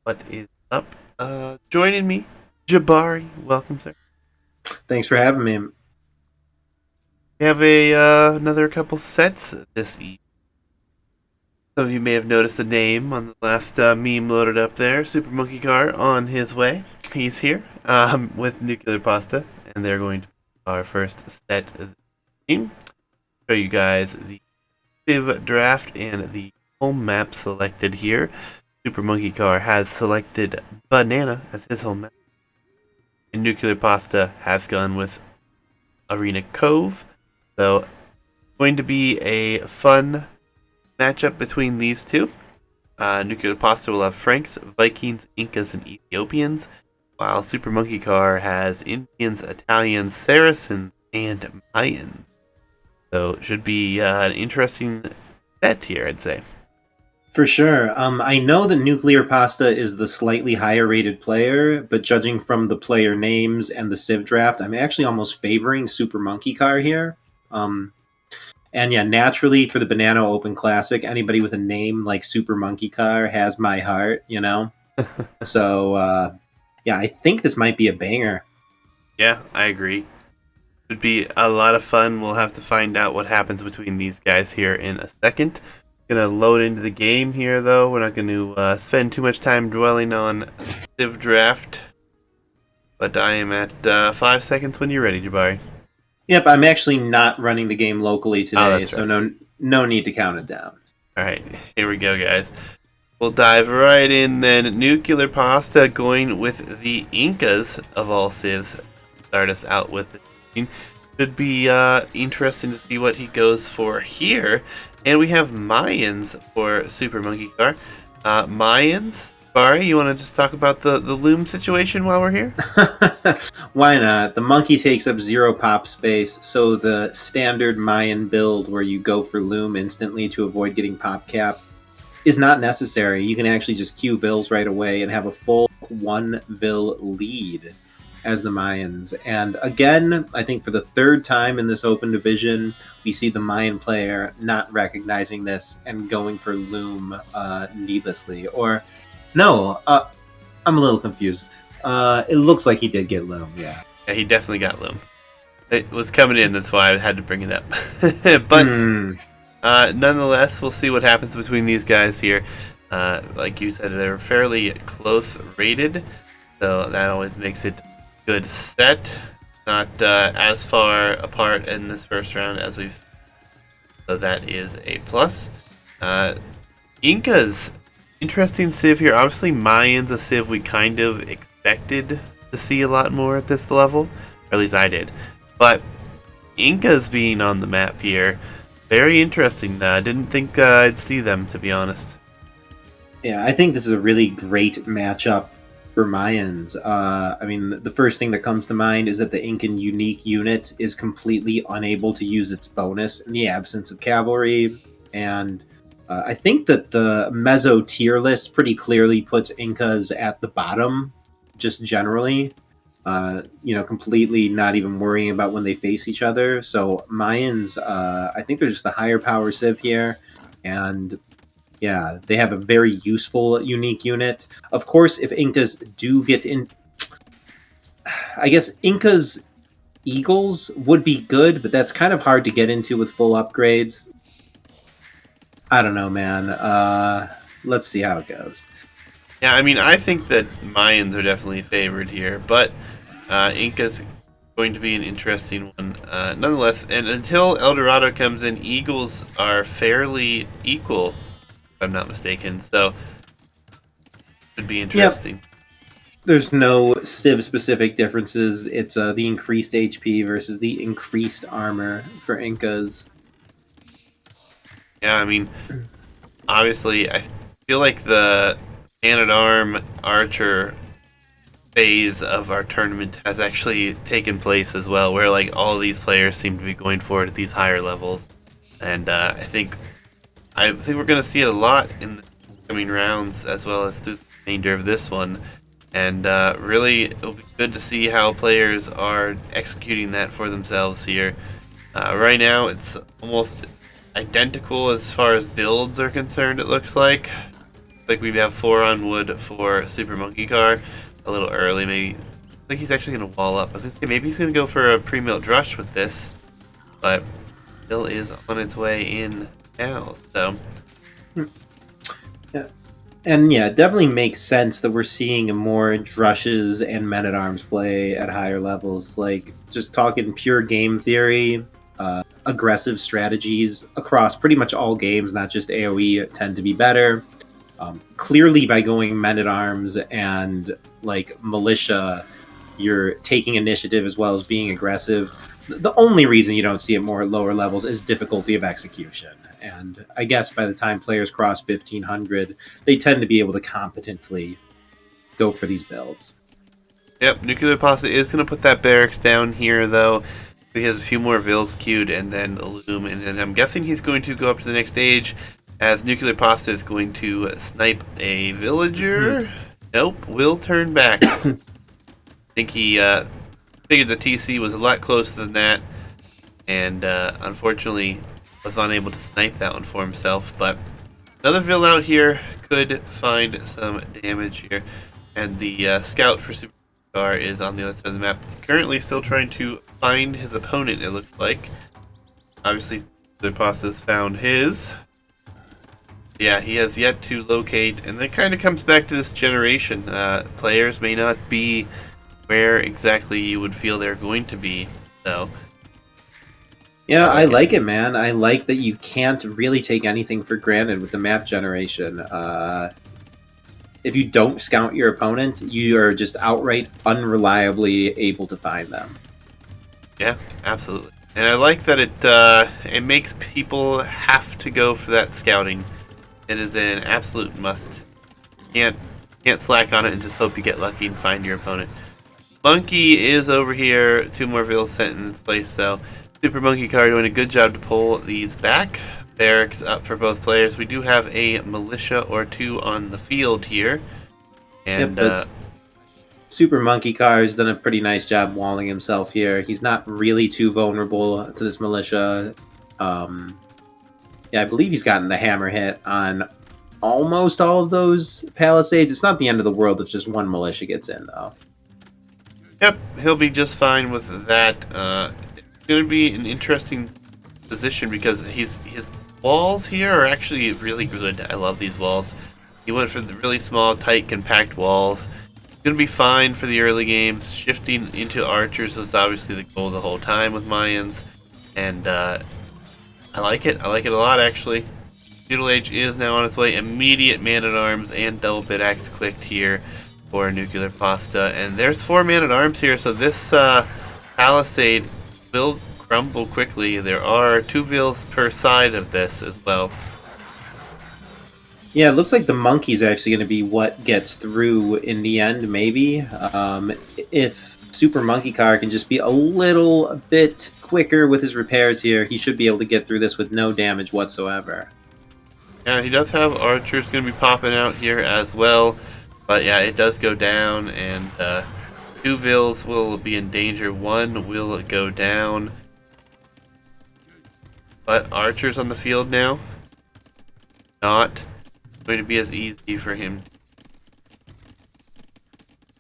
What is up? Joining me, Jabari. Welcome, sir. Thanks for having me. We have another couple sets this evening. Some of you may have noticed the name on the last meme loaded up there. Super Monkey Car on his way. He's here with Nuclearpasta, and they're going to be our first set of the team. Show you guys the Civ draft and the home map selected here. Super Monkey Car has selected Banana as his home map. And Nuclearpasta has gone with Arena Cove. So, going to be a fun matchup between these two. Nuclearpasta will have Franks, Vikings, Incas, and Ethiopians, while Super Monkey Car has Indians, Italians, Saracens, and Mayans. So, it should be an interesting set here, I'd say. For sure. I know that Nuclear Pasta is the slightly higher rated player, but judging from the player names and the Civ draft, I'm actually almost favoring Super Monkey Car here. Um, and yeah, naturally for the Banano Open Classic, anybody with a name like Super Monkey Car has my heart, you know? So, yeah, I think this might be a banger. Yeah, I agree. Would be a lot of fun. We'll have to find out what happens between these guys here in a second. Gonna load into the game here, though. We're not going to spend too much time dwelling on Civ Draft, but I am at 5 seconds when you're ready, Jabari. Yep, I'm actually not running the game locally Oh, today, that's so right. no need to count it down. All right, here we go, guys. We'll dive right in then. Nuclearpasta going with the Incas of all civs. Start us out with the team. Should be interesting to see what he goes for here. And we have Mayans for Super Monkey Car. Mayans, Barry, you want to just talk about the loom situation while we're here? Why not? The monkey takes up 0 pop space, so the standard Mayan build where you go for loom instantly to avoid getting pop capped is not necessary. You can actually just queue Vills right away and have a full 1 Vill lead as the Mayans. And again, I think for the third time in this open division, we see the Mayan player not recognizing this and going for loom needlessly. Or, no, I'm a little confused. It looks like he did get loom, yeah. Yeah, he definitely got loom. It was coming in, that's why I had to bring it up. But Hmm. nonetheless, we'll see what happens between these guys here. Like you said, they're fairly close rated, so that always makes it good set. Not as far apart in this first round as we've seen. So that is a plus. Uh, Incas, interesting civ here. Obviously, Mayans, a civ we kind of expected to see a lot more at this level, or at least I did. But Incas being on the map here, very interesting. Didn't think I'd see them, to be honest. Yeah, I think this is a really great matchup for Mayans. I mean, the first thing that comes to mind is that the Incan unique unit is completely unable to use its bonus in the absence of cavalry. And I think that the Mezzo tier list pretty clearly puts Incas at the bottom, just generally. Completely not even worrying about when they face each other. So Mayans, I think they're just the higher power civ here. And yeah, they have a very useful, unique unit. Of course, if Incas do get in, I guess Incas Eagles would be good, but that's kind of hard to get into with full upgrades. I don't know, man. Let's see how it goes. Yeah, I mean, I think that Mayans are definitely favored here, but Inca's going to be an interesting one nonetheless. And until Eldorado comes in, Eagles are fairly equal, if I'm not mistaken. So should be Yep, interesting. there's no Civ specific differences. It's the increased HP versus the increased armor for Incas. Yeah, I mean, obviously, I feel like the Man at Arm Archer phase of our tournament has actually taken place as well, where like all these players seem to be going forward at these higher levels, and I think we're going to see it a lot in the coming rounds as well as through the remainder of this one. And really, it'll be good to see how players are executing that for themselves here. Right now, it's almost identical as far as builds are concerned, it looks like. like we have 4 on wood for Super Monkey Car. A little early, maybe. I think he's actually going to wall up. I was going to say maybe he's going to go for a pre-milled rush with this, but still is on its way in now. So Yeah. And yeah, it definitely makes sense that we're seeing more drushes and men-at-arms play at higher levels. Like, just talking pure game theory, aggressive strategies across pretty much all games, not just AoE, tend to be better. Clearly, by going men-at-arms and like militia, you're taking initiative as well as being aggressive. The only reason you don't see it more at lower levels is difficulty of execution. And I guess by the time players cross 1500, they tend to be able to competently go for these builds. yep, Nuclearpasta is going to put that barracks down here, though. He has a few more vills queued and then a loom, and then I'm guessing he's going to go up to the next stage as Nuclearpasta is going to snipe a villager. Nope, will turn back. I think he figured the TC was a lot closer than that, and unfortunately was unable to snipe that one for himself. But another vill out here could find some damage here, and the scout for Supercar is on the other side of the map, currently still trying to find his opponent, it looks like. Obviously, the boss has found his. Yeah, he has yet to locate, and that kind of comes back to this generation. Players may not be where exactly you would feel they're going to be, so. Yeah, I like it, man. I like that you can't really take anything for granted with the map generation. If you don't scout your opponent, you are just outright unreliably able to find them. Yeah, absolutely. And I like that it makes people have to go for that scouting. It is an absolute must. Can't slack on it and just hope you get lucky and find your opponent. Monkey is over here. 2 more vills sent in its place, so Super Monkey Car doing a good job to pull these back. Barracks up for both players. We do have a militia or 2 on the field here. And yep, Super Monkey Car has done a pretty nice job walling himself here. He's not really too vulnerable to this militia. Yeah, I believe he's gotten the hammer hit on almost all of those palisades. It's not the end of the world if just one militia gets in, though. Yep, he'll be just fine with that. It's going to be an interesting position because his walls here are actually really good. I love these walls. He went for the really small, tight, compact walls. Going to be fine for the early games. Shifting into archers was obviously the goal the whole time with Mayans, and I like it. I like it a lot, actually. Feudal Age is now on its way. Immediate Man-at-Arms and double bit-axe clicked here for Nuclearpasta. And there's 4 Man-at-Arms here, so this palisade will crumble quickly. There are 2 vills per side of this as well. Yeah, it looks like the monkey's actually going to be what gets through in the end, maybe. If Super Monkey Car can just be a little bit quicker with his repairs here, he should be able to get through this with no damage whatsoever. Yeah, he does have archers going to be popping out here as well. But yeah, it does go down, and 2 vills will be in danger. 1 will go down. But archers on the field now. Not going to be as easy for him.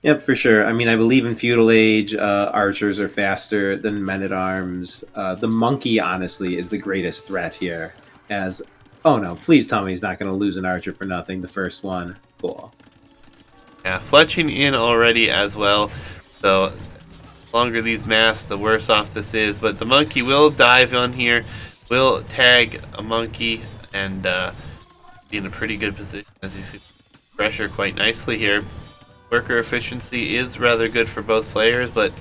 Yep, for sure. I mean, I believe in Feudal Age, archers are faster than men-at-arms. The monkey, honestly, is the greatest threat here. As, oh no, please tell me he's not going to lose an archer for nothing, the first one. Cool. Yeah, fletching in already as well. So, the longer these mass, the worse off this is. But the monkey will dive on here, will tag a monkey, and be in a pretty good position as he sees pressure quite nicely here. Worker efficiency is rather good for both players, but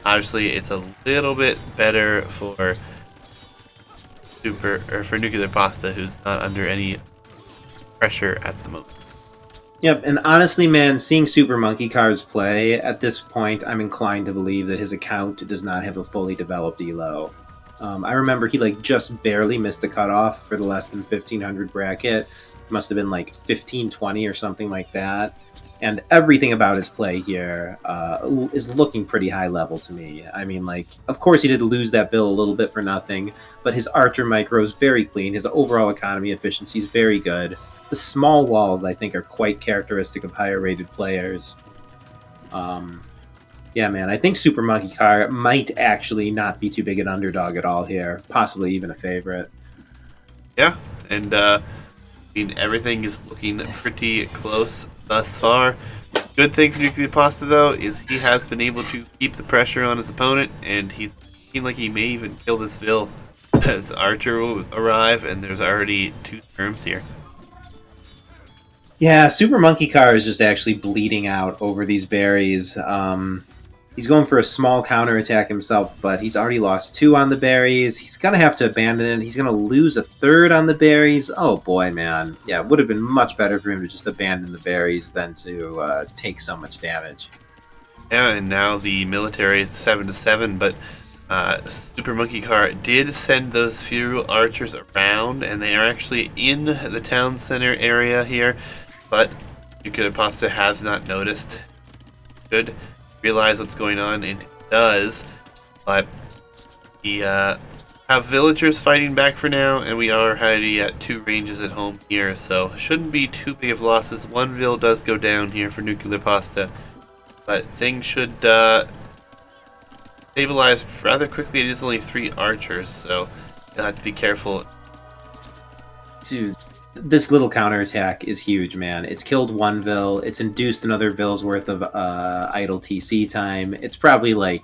obviously it's a little bit better for Nuclearpasta, who's not under any pressure at the moment. Yep, and honestly, man, seeing Super Monkey Car's play, at this point, I'm inclined to believe that his account does not have a fully developed elo. I remember he just barely missed the cutoff for the less than 1500 bracket. Must have been like 1520 or something like that. And everything about his play here is looking pretty high level to me. I mean, of course he did lose that vill a little bit for nothing, but his archer micro is very clean. His overall economy efficiency is very good. the small walls, I think, are quite characteristic of higher rated players. Yeah, man, I think Super Monkey Car might actually not be too big an underdog at all here, possibly even a favorite. Yeah, and I mean everything is looking pretty close thus far. Good thing for Nuclearpasta though is he has been able to keep the pressure on his opponent, and he's seemed like he may even kill this Vil as Archer will arrive, and there's already 2 skirms here. Yeah, Super Monkey Car is just actually bleeding out over these berries. He's going for a small counterattack himself, but he's already lost 2 on the berries. He's going to have to abandon it. He's going to lose a 3rd on the berries. Oh boy, man. Yeah, it would have been much better for him to just abandon the berries than to take so much damage. Yeah, and now the military is 7-7, but Super Monkey Car did send those few archers around, and they are actually in the town center area here, but Nuclearpasta has not noticed. Should realize what's going on, and he does, but we have villagers fighting back for now, and we are already at 2 ranges at home here, so shouldn't be too big of losses. 1 Vil does go down here for Nuclearpasta, but things should stabilize rather quickly. It is only 3 archers, so you'll have to be careful. Dude, this little counterattack is huge, man. It's killed 1 Vil. It's induced another Vil's worth of idle TC time. It's probably like,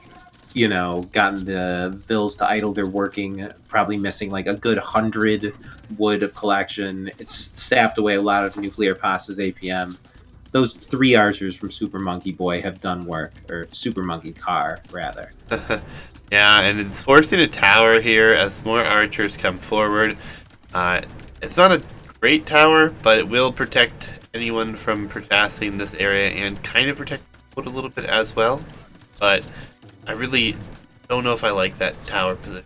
you know, gotten the Vils to idle their working, probably missing like a good 100 wood of collection. It's sapped away a lot of Nuclearpasta's APM. Those 3 archers from Super Monkey Boy have done work, or Super Monkey Car, rather. Yeah, and it's forcing a tower here as more archers come forward. It's not a great tower, but it will protect anyone from passing this area and kind of protect the boat a little bit as well. But I really don't know if I like that tower position.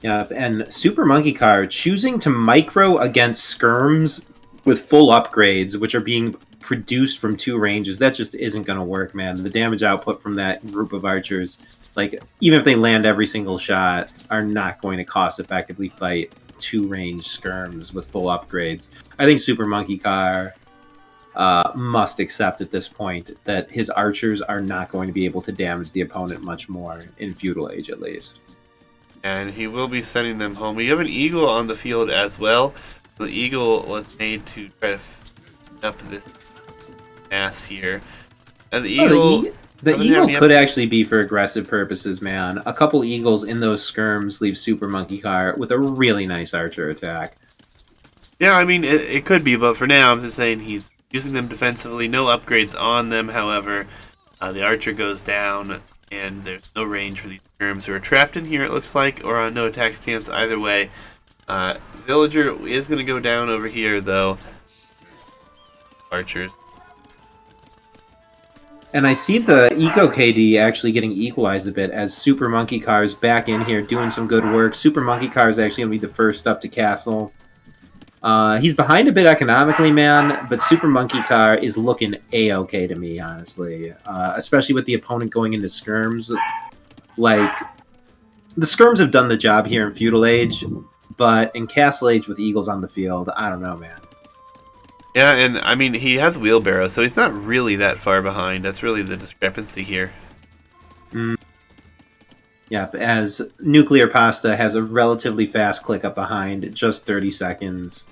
Yeah, and Super Monkey Car choosing to micro against skirms with full upgrades, which are being produced from 2 ranges, that just isn't going to work, man. The damage output from that group of archers, like, even if they land every single shot, are not going to cost effectively fight 2 range skirms with full upgrades. I think Super Monkey Car must accept at this point that his archers are not going to be able to damage the opponent much more, in Feudal Age at least. And he will be sending them home. We have an eagle on the field as well. The eagle was made to try to up this mass here. And the eagle... The eagle could actually be for aggressive purposes, man. A couple eagles in those skirms leave Super Monkey Car with a really nice archer attack. Yeah, I mean, it could be, but for now, I'm just saying he's using them defensively. No upgrades on them, however. The archer goes down, and there's no range for these skirms who are trapped in here, it looks like, or on no attack stance either way. Villager is going to go down over here, though. Archers. And I see the Eco KD actually getting equalized a bit as Super Monkey Car is back in here doing some good work. Super Monkey Car is actually going to be the first up to castle. He's behind a bit economically, man, but Super Monkey Car is looking A-okay to me, honestly. Especially with the opponent going into skirms. Like, the skirms have done the job here in Feudal Age, but in Castle Age with Eagles on the field, I don't know, man. Yeah, and I mean, he has wheelbarrow, so he's not really that far behind. That's really the discrepancy here. Yep, as Nuclearpasta has a relatively fast click up behind, just 30 seconds.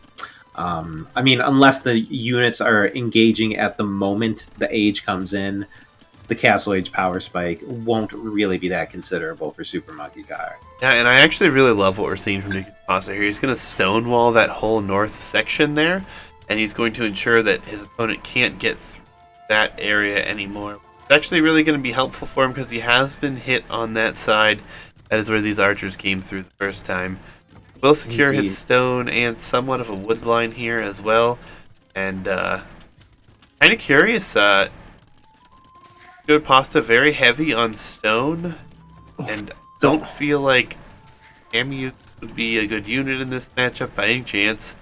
I mean, unless the units are engaging at the moment the age comes in, the Castle Age power spike won't really be that considerable for Super Monkey Car. Yeah, and I actually really love what we're seeing from Nuclearpasta here. He's going to stonewall that whole north section there, and he's going to ensure that his opponent can't get through that area anymore. It's actually really going to be helpful for him because he has been hit on that side. That is where these archers came through the first time. Will secure his stone and somewhat of a wood line here as well. And kind of curious, good pasta, very heavy on stone, and don't feel like Amu would be a good unit in this matchup by any chance.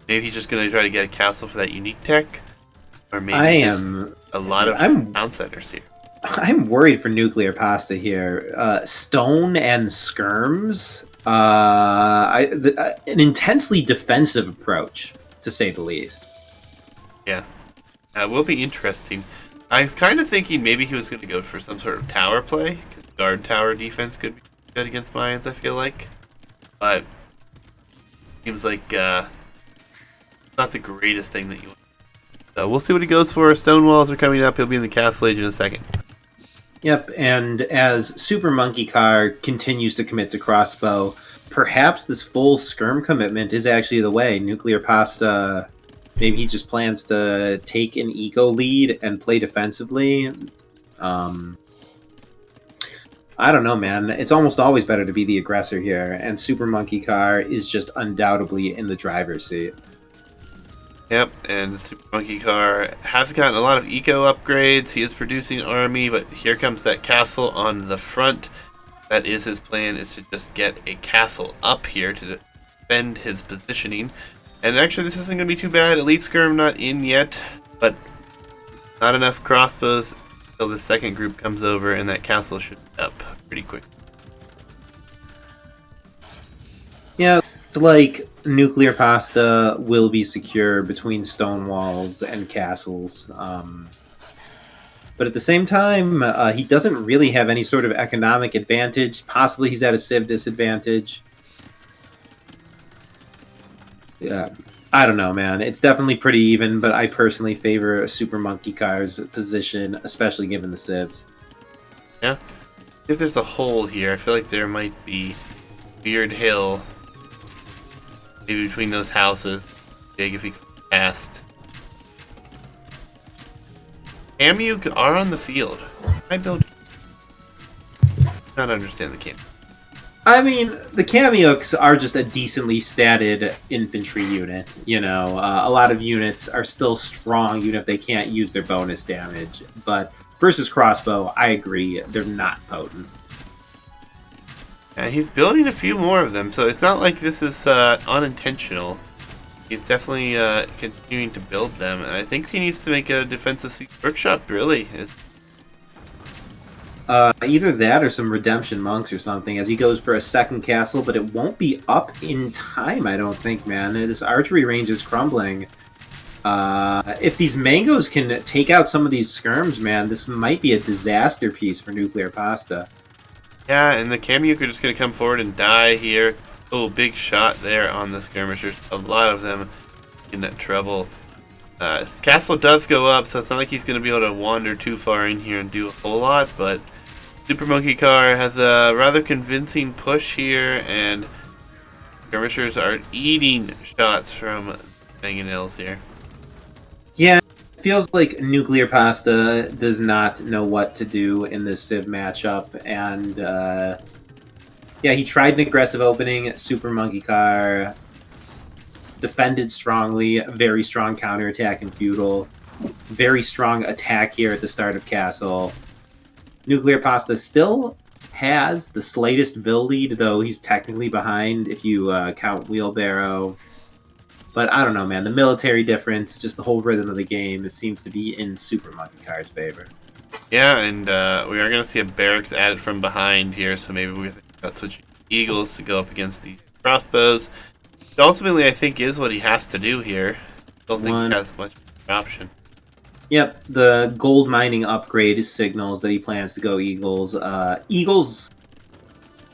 Maybe he's just going to try to get a castle for that unique tech. Or maybe a lot of town centers here. I'm worried for Nuclearpasta here. Stone and skirms. An intensely defensive approach to say the least. Yeah. Will be interesting. I was kind of thinking maybe he was going to go for some sort of tower play, because guard tower defense could be good against Mayans, I feel like. But seems like not the greatest thing that you want. So we'll see what he goes for. Stone walls are coming up. He'll be in the castle age in a second. Yep, and as Super Monkey Car continues to commit to crossbow, perhaps this full skirm commitment is actually the way. Nuclearpasta, maybe he just plans to take an eco lead and play defensively. I don't know, man. It's almost always better to be the aggressor here, and Super Monkey Car is just undoubtedly in the driver's seat. Yep, and the Super Monkey Car has gotten a lot of eco upgrades. He is producing army, but here comes that castle on the front. That is his plan, is to just get a castle up here to defend his positioning. And actually, this isn't going to be too bad. Elite Skirm not in yet, but not enough crossbows until the second group comes over, and that castle should be up pretty quick. Yeah, like Nuclearpasta will be secure between stone walls and castles. But at the same time, he doesn't really have any sort of economic advantage. Possibly he's at a civ disadvantage. Yeah, I don't know, man. It's definitely pretty even, but I personally favor Super Monkey Car's position, especially given the civs. Yeah. If there's a hole here, I feel like there might be Beard Hill. Maybe between those houses. Big if he passed. Kamuk are on the field. I build. Not understand the Kamuk. I mean, the Kameuks are just a decently statted infantry unit. You know, a lot of units are still strong, even if they can't use their bonus damage. But versus crossbow, I agree, they're not potent. And he's building a few more of them, so it's not like this is unintentional. He's definitely continuing to build them, and I think he needs to make a defensive workshop, really. Either that or some redemption monks or something, as he goes for a second castle, but it won't be up in time, I don't think, man. This archery range is crumbling. If these mangoes can take out some of these skirms, man, this might be a disaster piece for Nuclearpasta. Yeah, and the Kamuk are just going to come forward and die here. Oh, big shot there on the skirmishers. A lot of them in trouble. His castle does go up, so it's not like he's going to be able to wander too far in here and do a whole lot, but Super Monkey Car has a rather convincing push here, and skirmishers are eating shots from mangonels here. Yeah, it feels like Nuclearpasta does not know what to do in this Civ matchup, and yeah, he tried an aggressive opening. Super Monkey Car defended strongly, very strong counterattack in feudal, very strong attack here at the start of castle. Nuclearpasta still has the slightest Vil lead, though he's technically behind if you count Wheelbarrow. But I don't know, man. The military difference, just the whole rhythm of the game, seems to be in Super Monkey Car's favor. Yeah, and we are going to see a barracks added from behind here, so maybe we're thinking about switching eagles to go up against the crossbows. Which ultimately, I think, is what he has to do here. Don't think he has much of an option. Yep, the gold mining upgrade signals that he plans to go eagles. Eagles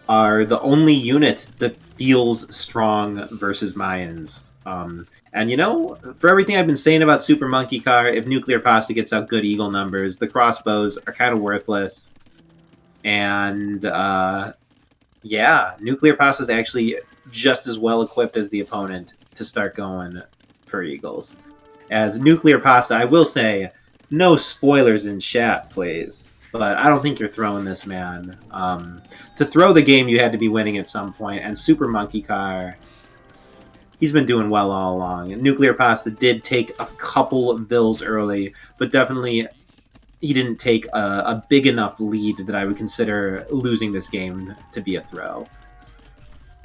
are the only unit that feels strong versus Mayans. And you know, for everything I've been saying about Super Monkey Car, if Nuclearpasta gets out good eagle numbers, the crossbows are kind of worthless. And yeah, Nuclearpasta is actually just as well equipped as the opponent to start going for eagles. As Nuclearpasta, I will say, no spoilers in chat, please. But I don't think you're throwing this, man. To throw the game, you had to be winning at some point. And Super Monkey Car, he's been doing well all along. And Nuclearpasta did take a couple of Vils early, but definitely he didn't take a big enough lead that I would consider losing this game to be a throw.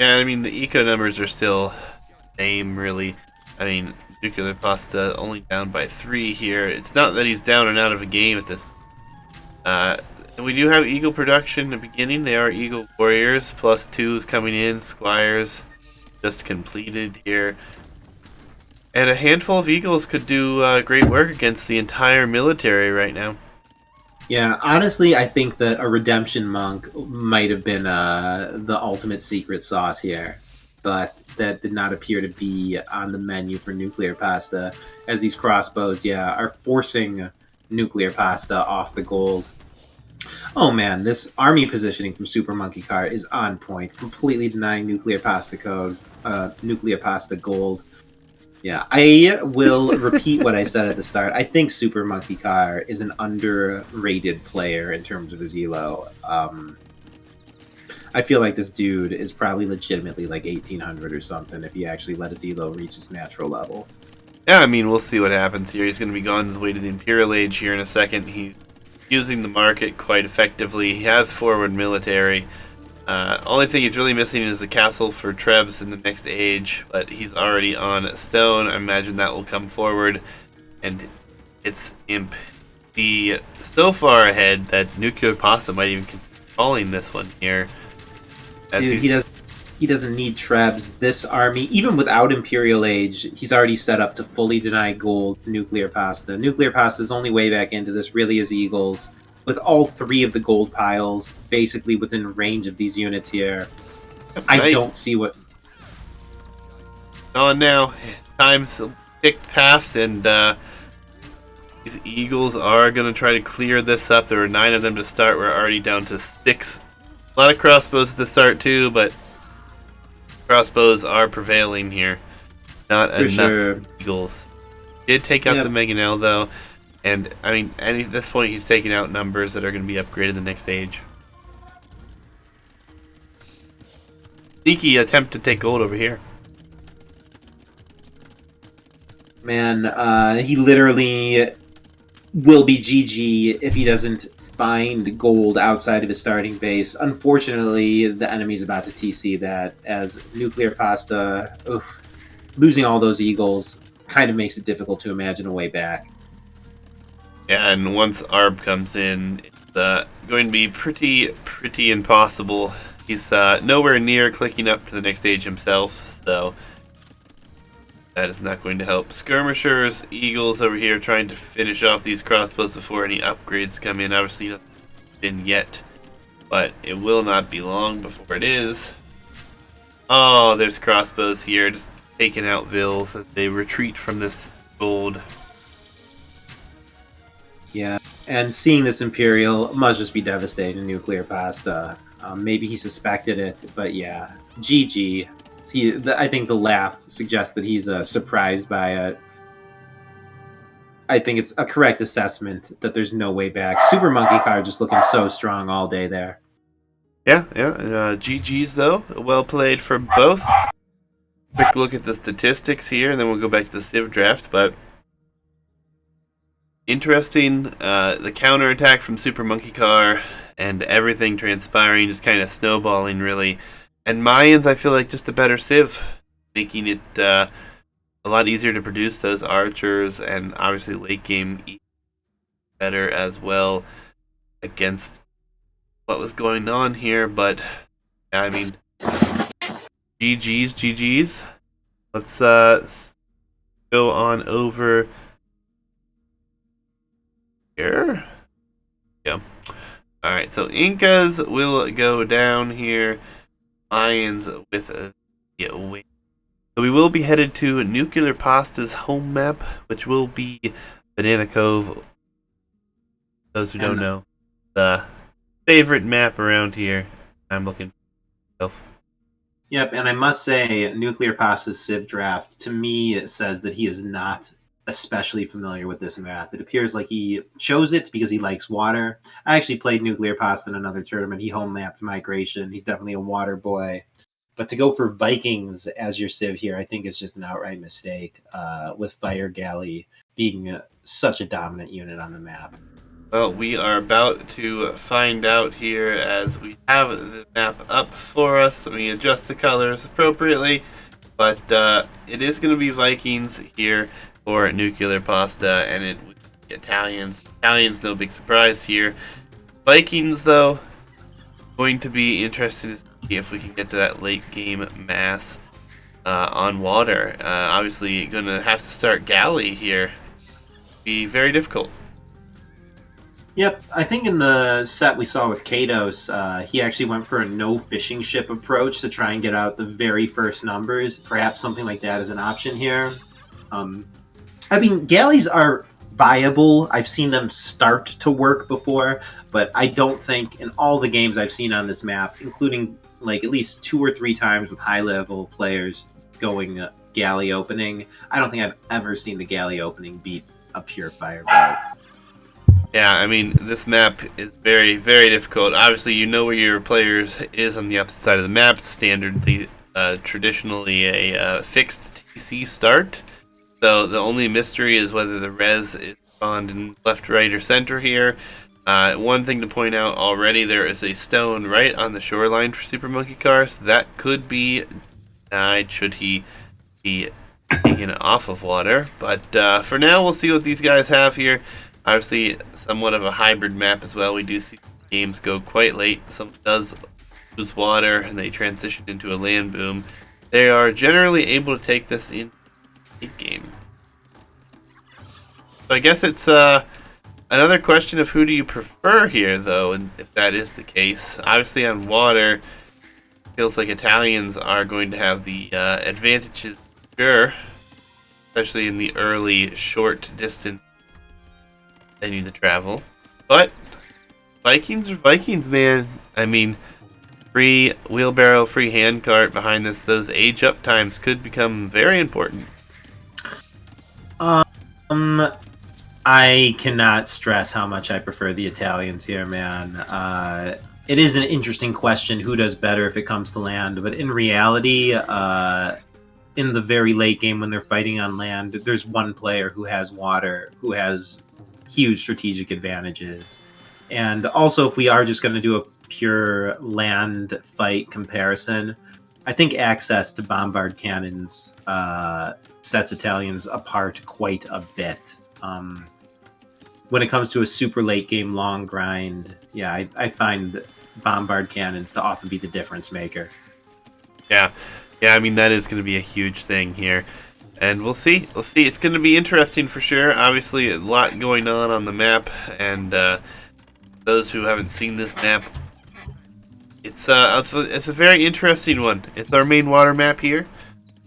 Yeah, I mean, the eco numbers are still the same, really. I mean, Nuclearpasta only down by 3 here. It's not that he's down and out of a game at this. We do have eagle production in the beginning. They are eagle warriors. +2s coming in. Squires just completed here. And a handful of Eagles could do great work against the entire military right now. Yeah, honestly, I think that a redemption monk might have been the ultimate secret sauce here, but that did not appear to be on the menu for Nuclearpasta, as these crossbows, yeah, are forcing Nuclearpasta off the gold. Oh man, this army positioning from Super Monkey Car is on point, completely denying Nuclear Pasta gold. Yeah, I will repeat what I said at the start. I think Super Monkey Car is an underrated player in terms of his elo. I feel like this dude is probably legitimately like 1800 or something if he actually let his elo reach its natural level. Yeah, I mean, we'll see what happens here. He's going to be gone to the way to the Imperial Age here in a second. He's using the market quite effectively. He has forward military. Only thing he's really missing is the castle for Trebs in the next age, but he's already on stone. I imagine that will come forward, and it's Imp. The so far ahead that Nuclearpasta might even consider calling this one here. Dude, he doesn't need Trebs. This army, even without Imperial Age, he's already set up to fully deny gold Nuclearpasta. Nuclearpasta's only way back into this really is Eagles, with all three of the gold piles basically within range of these units here. I don't see what... On now. Time's ticked past, and these Eagles are going to try to clear this up. There were 9 of them to start. We're already down to 6. A lot of crossbows to start too, but crossbows are prevailing here. Not For enough sure. Eagles. Did take out the Mangonel though, and I mean, at this point he's taking out numbers that are going to be upgraded the next age. Sneaky attempt to take gold over here. Man, he literally will be GG if he doesn't find gold outside of his starting base. Unfortunately, the enemy's about to TC that, as Nuclearpasta, losing all those Eagles kind of makes it difficult to imagine a way back. Yeah, and once Arb comes in, it's going to be pretty impossible. He's nowhere near clicking up to the next stage himself, so that is not going to help. Skirmishers, Eagles over here trying to finish off these crossbows before any upgrades come in. Obviously, nothing's been yet, but it will not be long before it is. Oh, there's crossbows here, just taking out Vills as they retreat from this gold. Yeah, and seeing this Imperial must just be devastating to Nuclearpasta. Maybe he suspected it, but yeah, GG. I think the laugh suggests that he's surprised by it. I think it's a correct assessment that there's no way back. Super Monkey Car just looking so strong all day there. Yeah. GG's though. Well played for both. Quick look at the statistics here, and then we'll go back to the Civ draft. But interesting, the counterattack from Super Monkey Car and everything transpiring, just kind of snowballing really. And Mayans, I feel like just a better Civ, making it a lot easier to produce those archers, and obviously late game better as well against what was going on here. But yeah, I mean, GG's. Let's go on over here. Yeah. All right. So Incas will go down here. Lions with a win. So we will be headed to Nuclearpasta's home map, which will be Banana Cove. Those who don't know, the favorite map around here. I'm looking for myself. Yep, and I must say, Nuclearpasta's Civ draft, to me, it says that he is not especially familiar with this map. It appears like he chose it because he likes water. I actually played Nuclearpasta in another tournament. He home mapped Migration. He's definitely a water boy. But to go for Vikings as your Civ here, I think is just an outright mistake, with Fire Galley being such a dominant unit on the map. Well, we are about to find out here as we have the map up for us. Let me adjust the colors appropriately. But it is going to be Vikings here for Nuclearpasta, and it would be Italians. Italians, no big surprise here. Vikings, though, going to be interesting to see if we can get to that late game mass. on water. Obviously, going to have to start galley here. Be very difficult. Yep, I think in the set we saw with Kados, he actually went for a no fishing ship approach to try and get out the very first numbers. Perhaps something like that is an option here. I mean, galleys are viable. I've seen them start to work before, but I don't think in all the games I've seen on this map, including like at least 2 or 3 times with high level players going galley opening, I don't think I've ever seen the galley opening beat a pure fire build. Yeah, I mean, this map is very, very difficult. Obviously, you know where your players is on the opposite side of the map. Standard, traditionally a fixed TC start. So the only mystery is whether the res is spawned in left, right, or center here. One thing to point out already, there is a stone right on the shoreline for Super Monkey Car, so that could be denied should he be taken off of water. But for now, we'll see what these guys have here. Obviously, somewhat of a hybrid map as well. We do see games go quite late. Someone does lose water, and they transition into a land boom. They are generally able to take this in late game. So I guess it's another question of who do you prefer here, though, and if that is the case. Obviously, on water, feels like Italians are going to have the advantages, sure, especially in the early short distance. They need to travel. But Vikings are Vikings, man. I mean, free wheelbarrow, free handcart behind this. Those age up times could become very important. I cannot stress how much I prefer the Italians here, man. It is an interesting question, who does better if it comes to land, but in reality, in the very late game when they're fighting on land, there's one player who has water, who has huge strategic advantages. And also, if we are just going to do a pure land fight comparison, I think access to bombard cannons sets Italians apart quite a bit. When it comes to a super late game long grind, yeah, I find bombard cannons to often be the difference maker. Yeah, I mean, that is going to be a huge thing here. And we'll see. It's going to be interesting for sure. Obviously, a lot going on the map, and those who haven't seen this map, it's a very interesting one. It's our main water map here,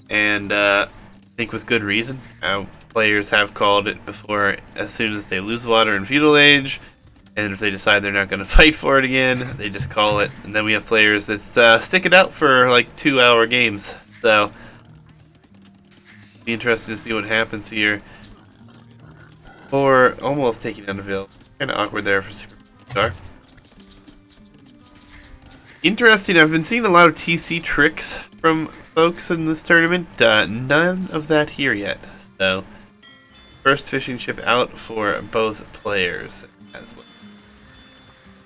and I think with good reason. Players have called it before. As soon as they lose water in Feudal Age, and if they decide they're not going to fight for it again, they just call it. And then we have players that stick it out for like 2-hour games. So be interesting to see what happens here. For almost taking down the Ville. Kind of awkward there for Superstar. Interesting, I've been seeing a lot of TC tricks from folks in this tournament. None of that here yet. So, first fishing ship out for both players as well.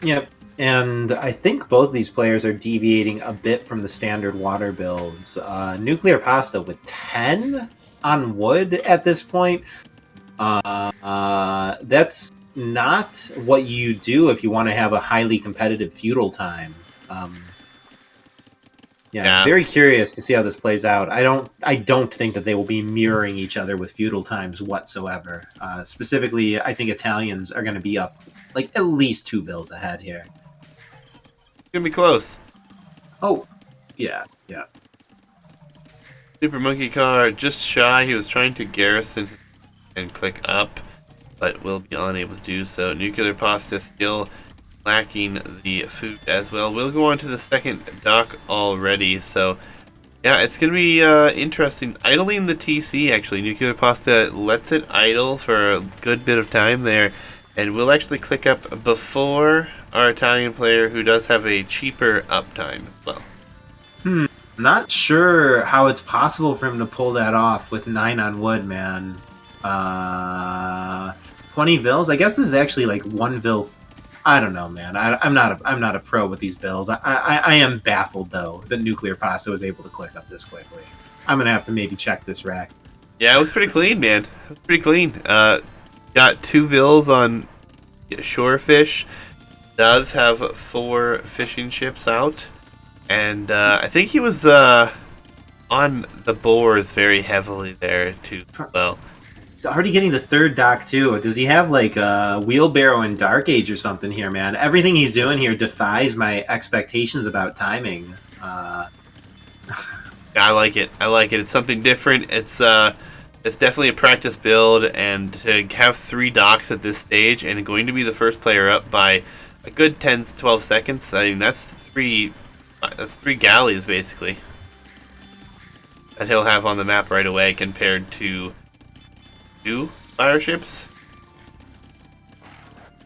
Yep. And I think both these players are deviating a bit from the standard water builds. Nuclearpasta with 10 on wood at this point. That's not what you do if you want to have a highly competitive feudal time. Yeah, very curious to see how this plays out. I don't think that they will be mirroring each other with feudal times whatsoever. Specifically, I think Italians are going to be up like at least 2 bills ahead here. It's gonna be close. Oh, yeah. Super Monkey Car just shy. He was trying to garrison and click up, but will be unable to do so. Nuclearpasta still lacking the food as well. We'll go on to the second dock already, so yeah, it's gonna be interesting. Idling the TC, actually. Nuclearpasta lets it idle for a good bit of time there, and we'll actually click up before our Italian player, who does have a cheaper uptime as well. Not sure how it's possible for him to pull that off with 9 on wood, man. 20 Vills? I guess this is actually like 1 Vill. I don't know, man. I'm not a pro with these bills. I am baffled though that Nuclearpasta was able to click up this quickly. I'm gonna have to maybe check this rack. Yeah, it was pretty clean, man. It was pretty clean. Got 2 Vills on Shorefish. Does have 4 fishing ships out, and I think he was on the boars very heavily there too. Well, He's already getting the third dock too. Does he have like a wheelbarrow in Dark Age or something here, man? Everything he's doing here defies my expectations about timing. I like it. I like it. It's something different. It's definitely a practice build, and to have 3 docks at this stage and going to be the first player up by a good 10 to 12 seconds. I mean, that's three galleys basically that he'll have on the map right away compared to 2 fire ships.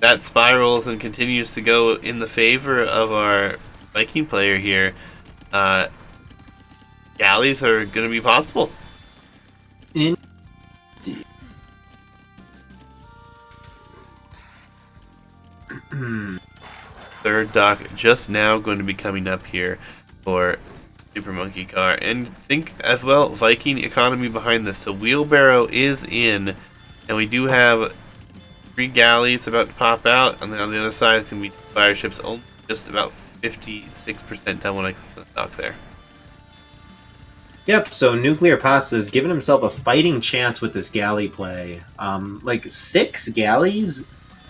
That spirals and continues to go in the favor of our Viking player here. Galleys are going to be possible. Indeed. Third dock just now going to be coming up here for Super Monkey Car. And think as well, Viking economy behind this. So wheelbarrow is in, and we do have 3 galleys about to pop out. And then on the other side, it's going to be fire ships, only just about 56% done when I click the dock there. Yep, so Nuclearpasta has given himself a fighting chance with this galley play. Like 6 galleys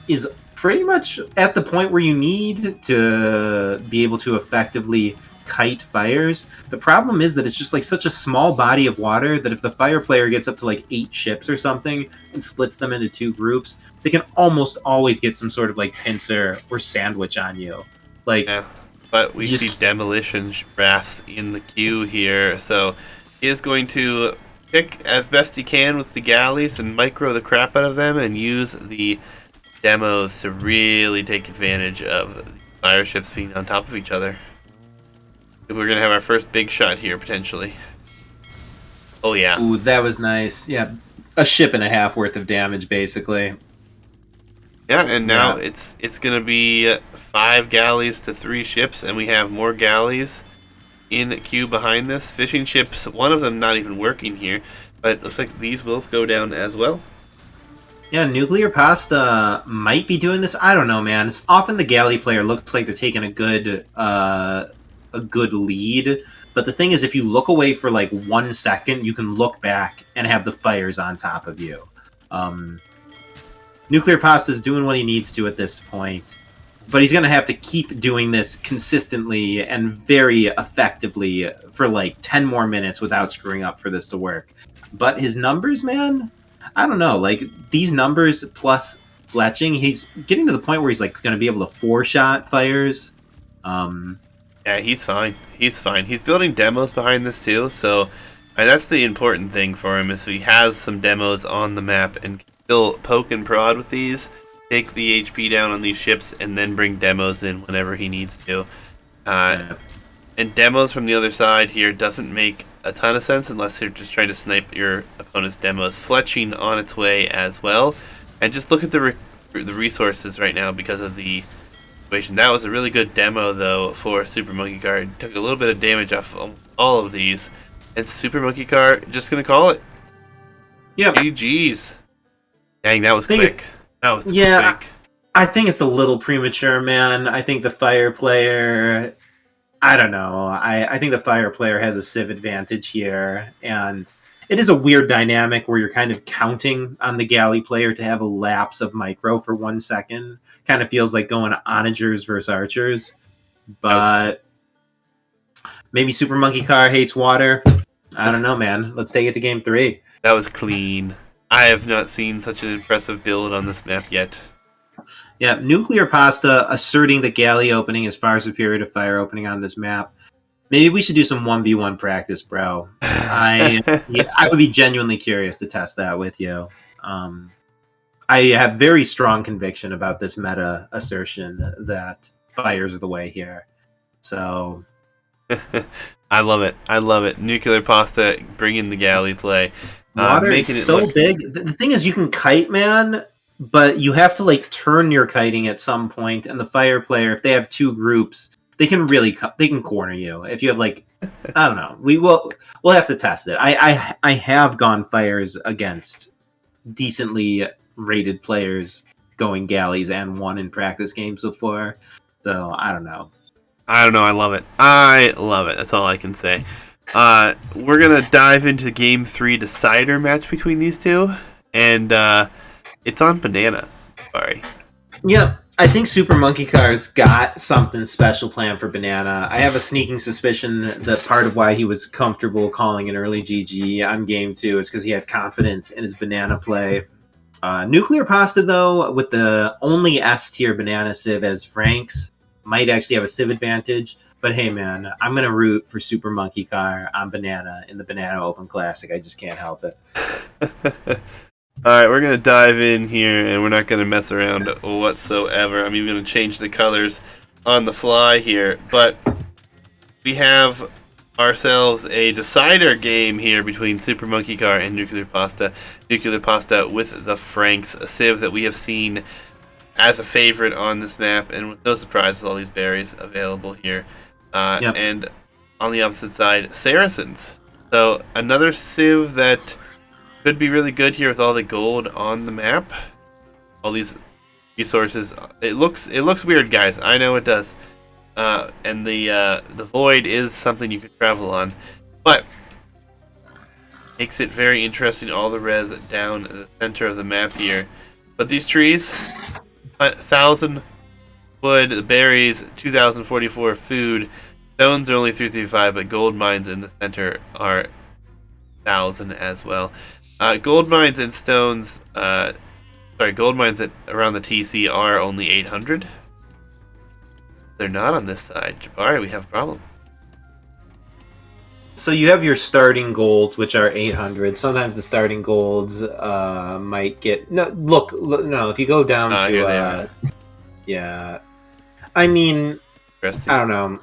is pretty much at the point where you need to be able to effectively kite fires. The problem is that it's just like such a small body of water that if the fire player gets up to like 8 ships or something and splits them into 2 groups, they can almost always get some sort of like pincer or sandwich on you. Like, yeah. But we see demolition rafts in the queue here, so he is going to pick as best he can with the galleys and micro the crap out of them and use the demos to really take advantage of the fire ships being on top of each other. We're going to have our first big shot here, potentially. Oh, yeah. Ooh, that was nice. Yeah, a ship and a half worth of damage, basically. Yeah, and now it's going to be 5 galleys to 3 ships, and we have more galleys in queue behind this. Fishing ships, one of them not even working here, but it looks like these will go down as well. Yeah, Nuclearpasta might be doing this. I don't know, man. It's often the galley player looks like they're taking a good lead. But the thing is, if you look away for like 1 second, you can look back and have the fires on top of you. Nuclearpasta is doing what he needs to at this point, but he's going to have to keep doing this consistently and very effectively for like 10 more minutes without screwing up for this to work. But his numbers, man, I don't know. Like, these numbers plus fletching, he's getting to the point where he's like going to be able to 4-shot fires. Yeah, he's fine. He's fine. He's building demos behind this too, so that's the important thing for him, is he has some demos on the map and still poke and prod with these, take the HP down on these ships, and then bring demos in whenever he needs to. And demos from the other side here doesn't make a ton of sense unless you're just trying to snipe your opponent's demos. Fletching on its way as well. And just look at the resources right now because of the situation. That was a really good demo, though, for Super Monkey Car. It took a little bit of damage off all of these. And Super Monkey Car just going to call it. Yep. GG's. Dang, that was quick. That was quick. I think it's a little premature, man. I think the fire player... I don't know. I think the fire player has a civ advantage here, and it is a weird dynamic where you're kind of counting on the galley player to have a lapse of micro for 1 second. Kind of feels like going onagers versus archers, but maybe Super Monkey Car hates water. I don't know, man. Let's take it to game 3. That was clean. I have not seen such an impressive build on this map yet. Yeah, Nuclearpasta asserting the galley opening is far superior to fire opening on this map. Maybe we should do some 1v1 practice, bro. I would be genuinely curious to test that with you. I have very strong conviction about this meta assertion that fires are the way here. So... I love it. I love it. Nuclearpasta bringing the galley play. Water is so big. The thing is, you can kite, man, but you have to like turn your kiting at some point, and the fire player, if they have 2 groups, they can corner you. If you have like, I don't know, we'll have to test it. I have gone fires against decently rated players going galleys and won in practice games before, so I don't know. I love it. I love it. That's all I can say. We're gonna dive into Game 3 decider match between these two, and it's on Banana. Sorry. Yep. I think Super Monkey Car's got something special planned for Banana. I have a sneaking suspicion that part of why he was comfortable calling an early GG on game 2 is because he had confidence in his Banana play. Nuclearpasta, though, with the only S tier Banana Civ as Frank's, might actually have a Civ advantage. But hey, man, I'm going to root for Super Monkey Car on Banana in the Banano Open Classic. I just can't help it. Alright, we're going to dive in here, and we're not going to mess around whatsoever. I'm even going to change the colors on the fly here. But we have ourselves a decider game here between Super Monkey Car and Nuclearpasta. Nuclearpasta with the Franks, a Civ that we have seen as a favorite on this map, and with no surprise with all these berries available here. Yep. And on the opposite side, Saracens. So another Civ that could be really good here with all the gold on the map. All these resources. It looks weird, guys. I know it does. And the void is something you can travel on, but makes it very interesting. All the res down the center of the map here. But these trees, 1,000 wood, the berries, 2,044 food. Stones are only 335, but gold mines in the center are 1,000 as well. Gold mines and stones, gold mines around the TC are only 800. They're not on this side. Jabari, we have a problem. So you have your starting golds, which are 800. Sometimes the starting golds might get look. No, if you go down to yeah, I mean, I don't know.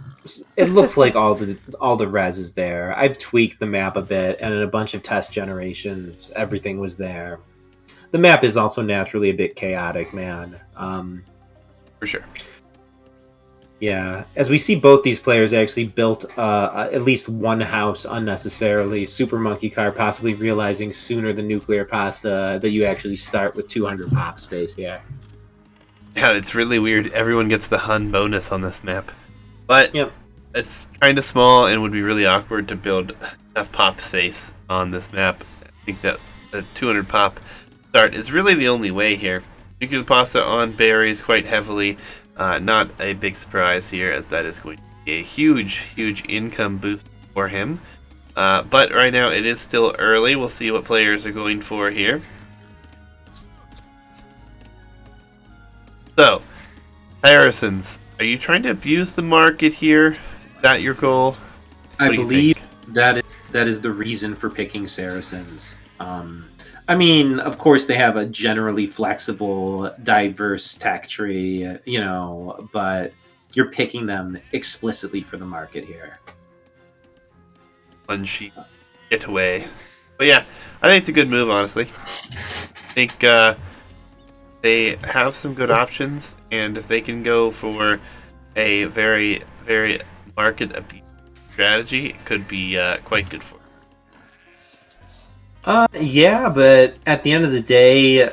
It looks like all the res is there. I've tweaked the map a bit, and in a bunch of test generations, everything was there. The map is also naturally a bit chaotic, man. For sure. Yeah, as we see both these players actually built at least one house unnecessarily. Super Monkey Car possibly realizing sooner than Nuclearpasta that you actually start with 200 pop space here. Yeah, it's really weird. Everyone gets the Hun bonus on this map. But yep. It's kind of small and would be really awkward to build enough pop space on this map. I think that the 200 pop start is really the only way here. Nuclearpasta on berries quite heavily. Not a big surprise here, as that is going to be a huge income boost for him. But right now it is still early. We'll see what players are going for here. So, Saracens, are you trying to abuse the market here? Is that your goal? I believe that is the reason for picking Saracens. I mean, of course, they have a generally flexible, diverse tech tree, but you're picking them explicitly for the market here. One sheet get away. But yeah, I think it's a good move, honestly. I think they have some good options, and if they can go for a very, very market abuse strategy, it could be quite good for them. Yeah, but at the end of the day,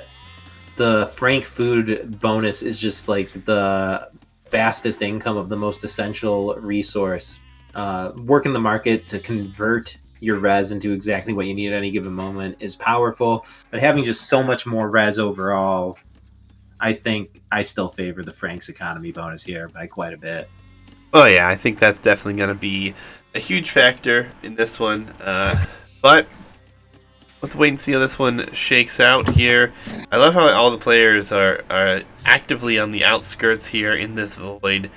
the Frank food bonus is just like the fastest income of the most essential resource. Working the market to convert your res into exactly what you need at any given moment is powerful, but having just so much more res overall, I think I still favor the Frank's economy bonus here by quite a bit. Oh yeah, I think that's definitely going to be a huge factor in this one. But let's wait and see how this one shakes out here. I love how all the players are actively on the outskirts here in this void.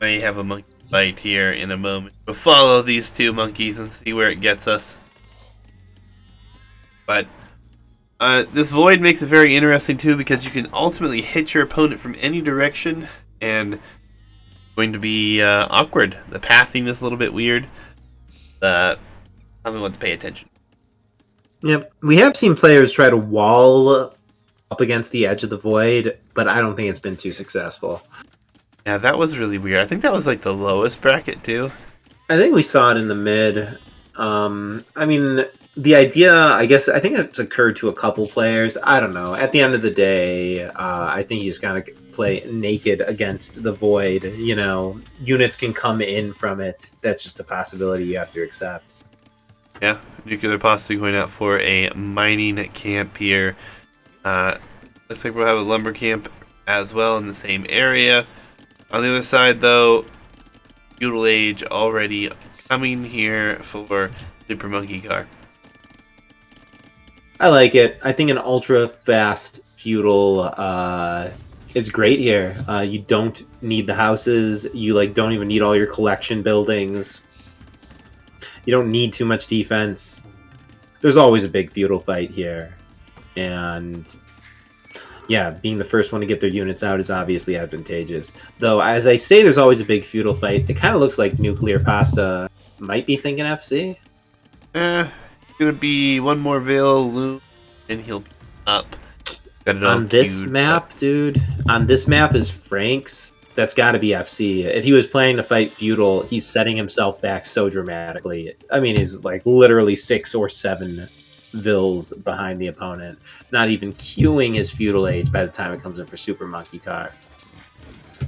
May have a monkey fight here in a moment. We'll follow these two monkeys and see where it gets us. But this void makes it very interesting too, because you can ultimately hit your opponent from any direction, and it's going to be awkward. The pathing is a little bit weird. Something we want to pay attention. Yep, we have seen players try to wall up against the edge of the void, but I don't think it's been too successful. Yeah, that was really weird. I think that was like the lowest bracket too. I think we saw it in the mid. I mean, the idea, I think it's occurred to a couple players. I don't know. At the end of the day, I think you just gotta play naked against the void. You know, units can come in from it. That's just a possibility you have to accept. Yeah, Nuclearpasta going out for a mining camp here. Looks like we'll have a lumber camp as well in the same area. On the other side, though, Feudal Age already coming here for Super Monkey Car. I like it. I think an ultra fast feudal is great here. You don't need the houses. You like don't even need all your collection buildings. You don't need too much defense. There's always a big feudal fight here, and yeah, being the first one to get their units out is obviously advantageous. Though, as I say, there's always a big feudal fight. It kind of looks like Nuclearpasta might be thinking FC. Gonna be one more Veil Loom, and he'll be up. Got it On this map, dude, on this map is Frank's. That's got to be FC. If he was planning to fight feudal, he's setting himself back so dramatically. I mean, he's like literally 6 or 7 vills behind the opponent, not even queuing his feudal age by the time it comes in for Super Monkey Car.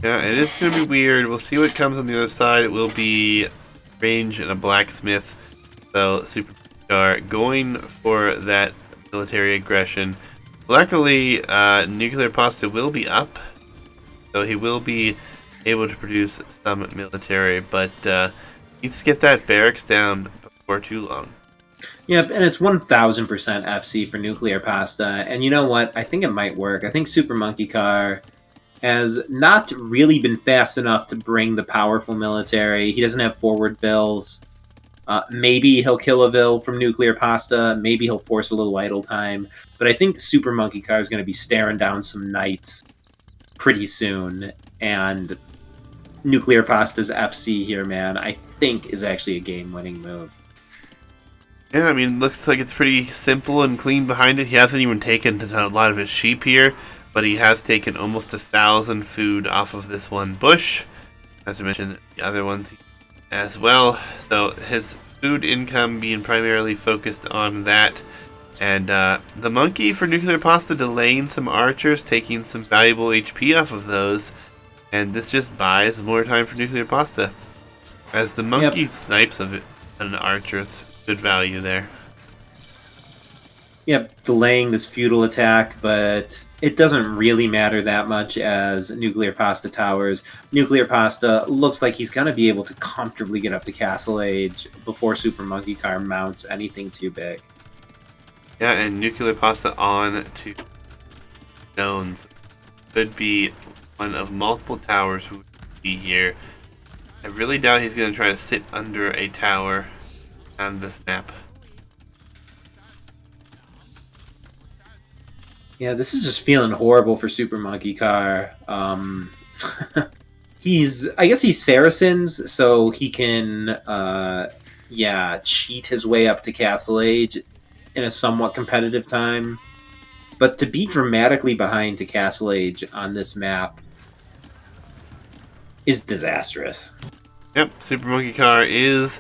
Yeah, it is gonna be weird. We'll see what comes on the other side. It will be range and a blacksmith. So Super Monkey Car going for that military aggression. Luckily, Nuclearpasta will be up, so he will be able to produce some military, but needs to get that barracks down before too long. Yep, and it's 1000% FC for Nuclearpasta, and you know what? I think it might work. I think Super Monkey Car has not really been fast enough to bring the powerful military. He doesn't have forward vills. Maybe he'll kill a Vil from Nuclearpasta. Maybe he'll force a little idle time. But I think Super Monkey Car is going to be staring down some knights pretty soon. And Nuclearpasta's FC here, man, I think is actually a game-winning move. Yeah, I mean, looks like it's pretty simple and clean behind it. He hasn't even taken a lot of his sheep here, but he has taken almost 1,000 food off of this one bush. Not to mention the other ones as well. So his food income being primarily focused on that. And the monkey for Nuclearpasta delaying some archers, taking some valuable HP off of those. And this just buys more time for Nuclearpasta. As the monkey snipes of it, an archer, it's good value there. Yep, delaying this feudal attack, but it doesn't really matter that much as Nuclearpasta towers. Nuclearpasta looks like he's going to be able to comfortably get up to Castle Age before Super Monkey Car mounts anything too big. Yeah, and Nuclearpasta on to stones. Could be one of multiple towers who would be here. I really doubt he's going to try to sit under a tower on this map. Yeah, this is just feeling horrible for Super Monkey Car. I guess he's Saracens, so he can, cheat his way up to Castle Age in a somewhat competitive time. But to be dramatically behind to Castle Age on this map is disastrous. Yep, Super Monkey Car is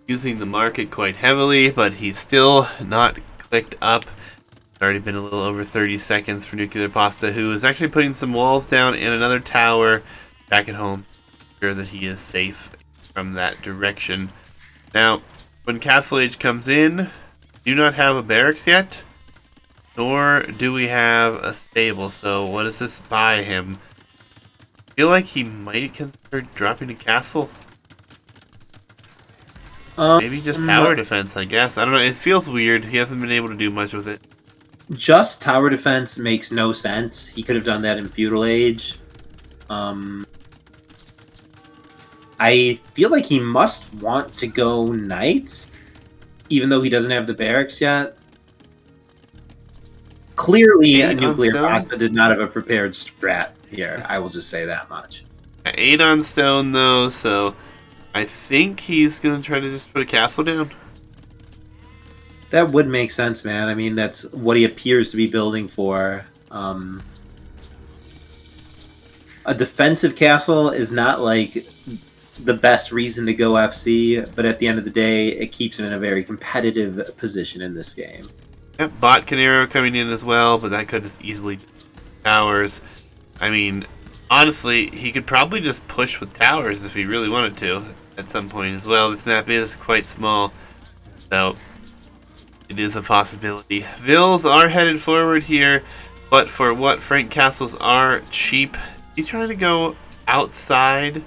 using the market quite heavily, but he's still not clicked up. Already been a little over 30 seconds for Nuclearpasta, who is actually putting some walls down in another tower back at home. Sure that he is safe from that direction. Now, when Castle Age comes in, do not have a barracks yet, nor do we have a stable. So what does this buy him? I feel like he might consider dropping a castle. Maybe just tower defense, I guess. I don't know. It feels weird. He hasn't been able to do much with it. Just tower defense makes no sense. He could have done that in Feudal Age. I feel like he must want to go Knights, even though he doesn't have the barracks yet. Clearly, Nuclearpasta did not have a prepared strat here. I will just say that much. 8 on stone, though, so I think he's going to try to just put a castle down. That would make sense, man. I mean, that's what he appears to be building for. A defensive castle is not like the best reason to go FC, but at the end of the day, it keeps him in a very competitive position in this game. Yep, Bot Canero coming in as well, but that could just easily towers. I mean, Honestly, he could probably just push with towers if he really wanted to at some point as well. This map is quite small, so it is a possibility. Vills are headed forward here, but for what Frank Castles are cheap, he's trying to go outside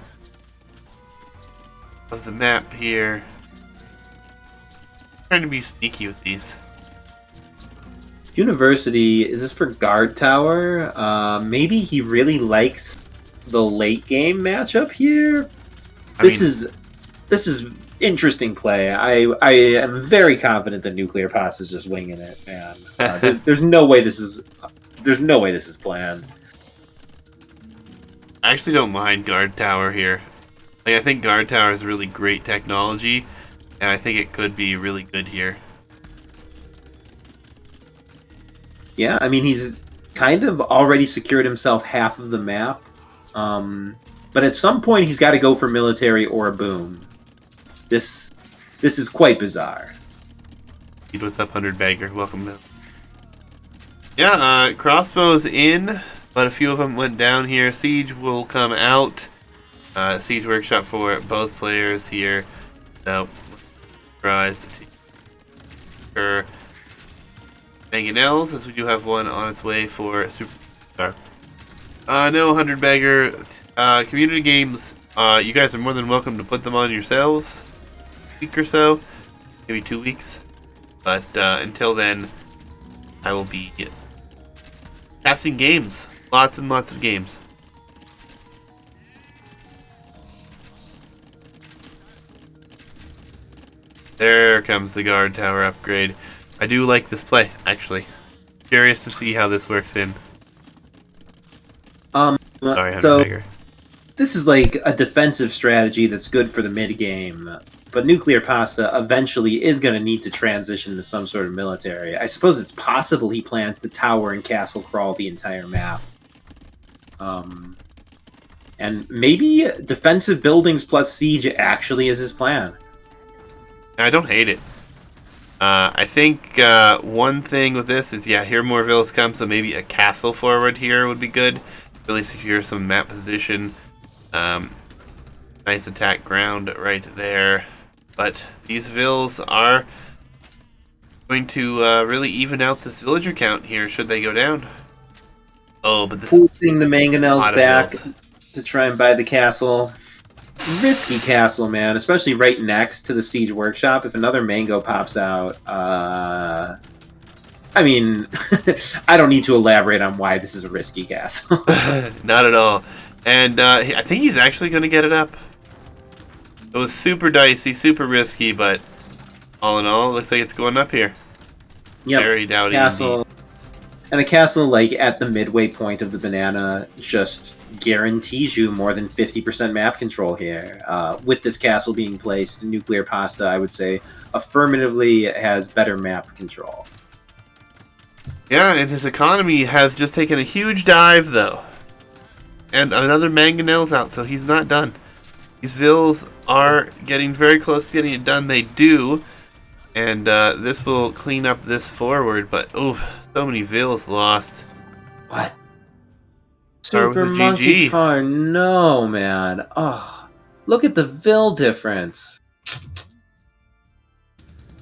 of the map here. Trying to be sneaky with these. University, is this for guard tower? Maybe he really likes the late game matchup here. This is interesting play. I am very confident that Nuclearpasta is just winging it, man. There's no way this is planned. I actually don't mind guard tower here. Like, I think guard tower is really great technology, and I think it could be really good here. Yeah, I mean, he's kind of already secured himself half of the map. But at some point, he's got to go for military or a boom. This is quite bizarre. What's up, 100 Bagger? Welcome to. Yeah, crossbows in, but a few of them went down here. Siege will come out. Siege workshop for both players here. So, surprised for Mangonels, as we do have one on its way for Superstar. No, 100 Bagger. Community games, you guys are more than welcome to put them on yourselves. A week or so. Maybe 2 weeks. But until then, I will be casting games. Lots and lots of games. There comes the guard tower upgrade. I do like this play, actually. Curious to see how this works in. Sorry, So Bagger. this is like a defensive strategy that's good for the mid game. But Nuclearpasta eventually is going to need to transition to some sort of military. I suppose it's possible he plans to tower and castle crawl the entire map. And maybe defensive buildings plus siege actually is his plan. I don't hate it. I think one thing with this is, yeah, here more villas come, so maybe a castle forward here would be good. Really secure some map position. Nice attack ground right there. But these vills are going to really even out this villager count here, should they go down. Oh, but this Forcing the Mangonels back vills to try and buy the castle. Risky castle, man, especially right next to the siege workshop. If another mango pops out, I mean, I don't need to elaborate on why this is a risky castle. Not at all. And I think he's actually going to get it up. It was super dicey, super risky, but all in all, it looks like it's going up here. Yep. Very doubting. Castle. Indeed. And a castle, like, at the midway point of the banana just guarantees you more than 50% map control here. With this castle being placed, Nuclearpasta, I would say, affirmatively has better map control. Yeah, and his economy has just taken a huge dive, though. And another Mangonel's out, so he's not done. These vills are getting very close to getting it done. They do. And this will clean up this forward, but oh, so many vills lost. What? Start with the GG. Supermonkeycar, no, man. Oh, look at the Vil difference.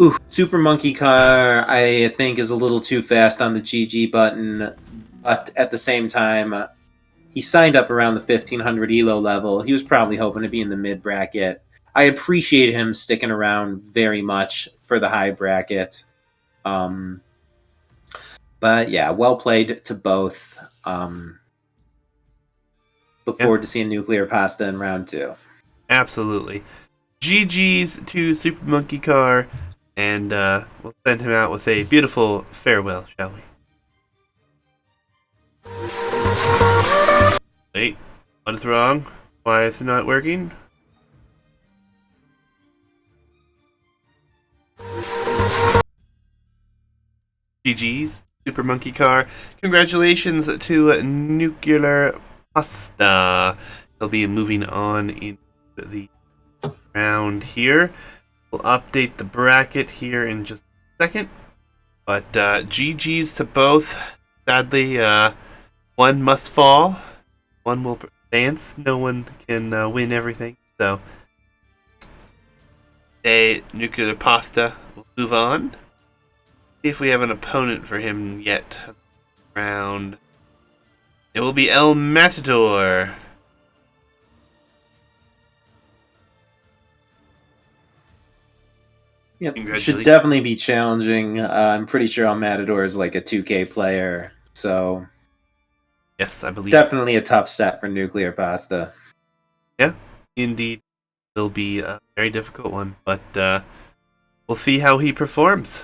Ooh, Supermonkeycar, I think, is a little too fast on the GG button, but at the same time, he signed up around the 1500 ELO level. He was probably hoping to be in the mid bracket. I appreciate him sticking around very much for the high bracket. But yeah, well played to both. Look forward to seeing Nuclearpasta in round 2. Absolutely. GG's to Supermonkeycar, and we'll send him out with a beautiful farewell, shall we? Wait, what is wrong? Why is it not working? GG's, Supermonkeycar. Congratulations to Nuclearpasta. He'll be moving on into the round here. We'll update the bracket here in just a second. But GG's to both. Sadly, one must fall. one will advance. No one can win everything. So, Nuclearpasta will move on. See if we have an opponent for him yet. Round. It will be El Matador. Yep, should Congratulations. definitely be challenging. I'm pretty sure El Matador is like a 2K player, so Yes, I believe. definitely a tough set for Nuclearpasta. Yeah, indeed. It'll be a very difficult one, but we'll see how he performs.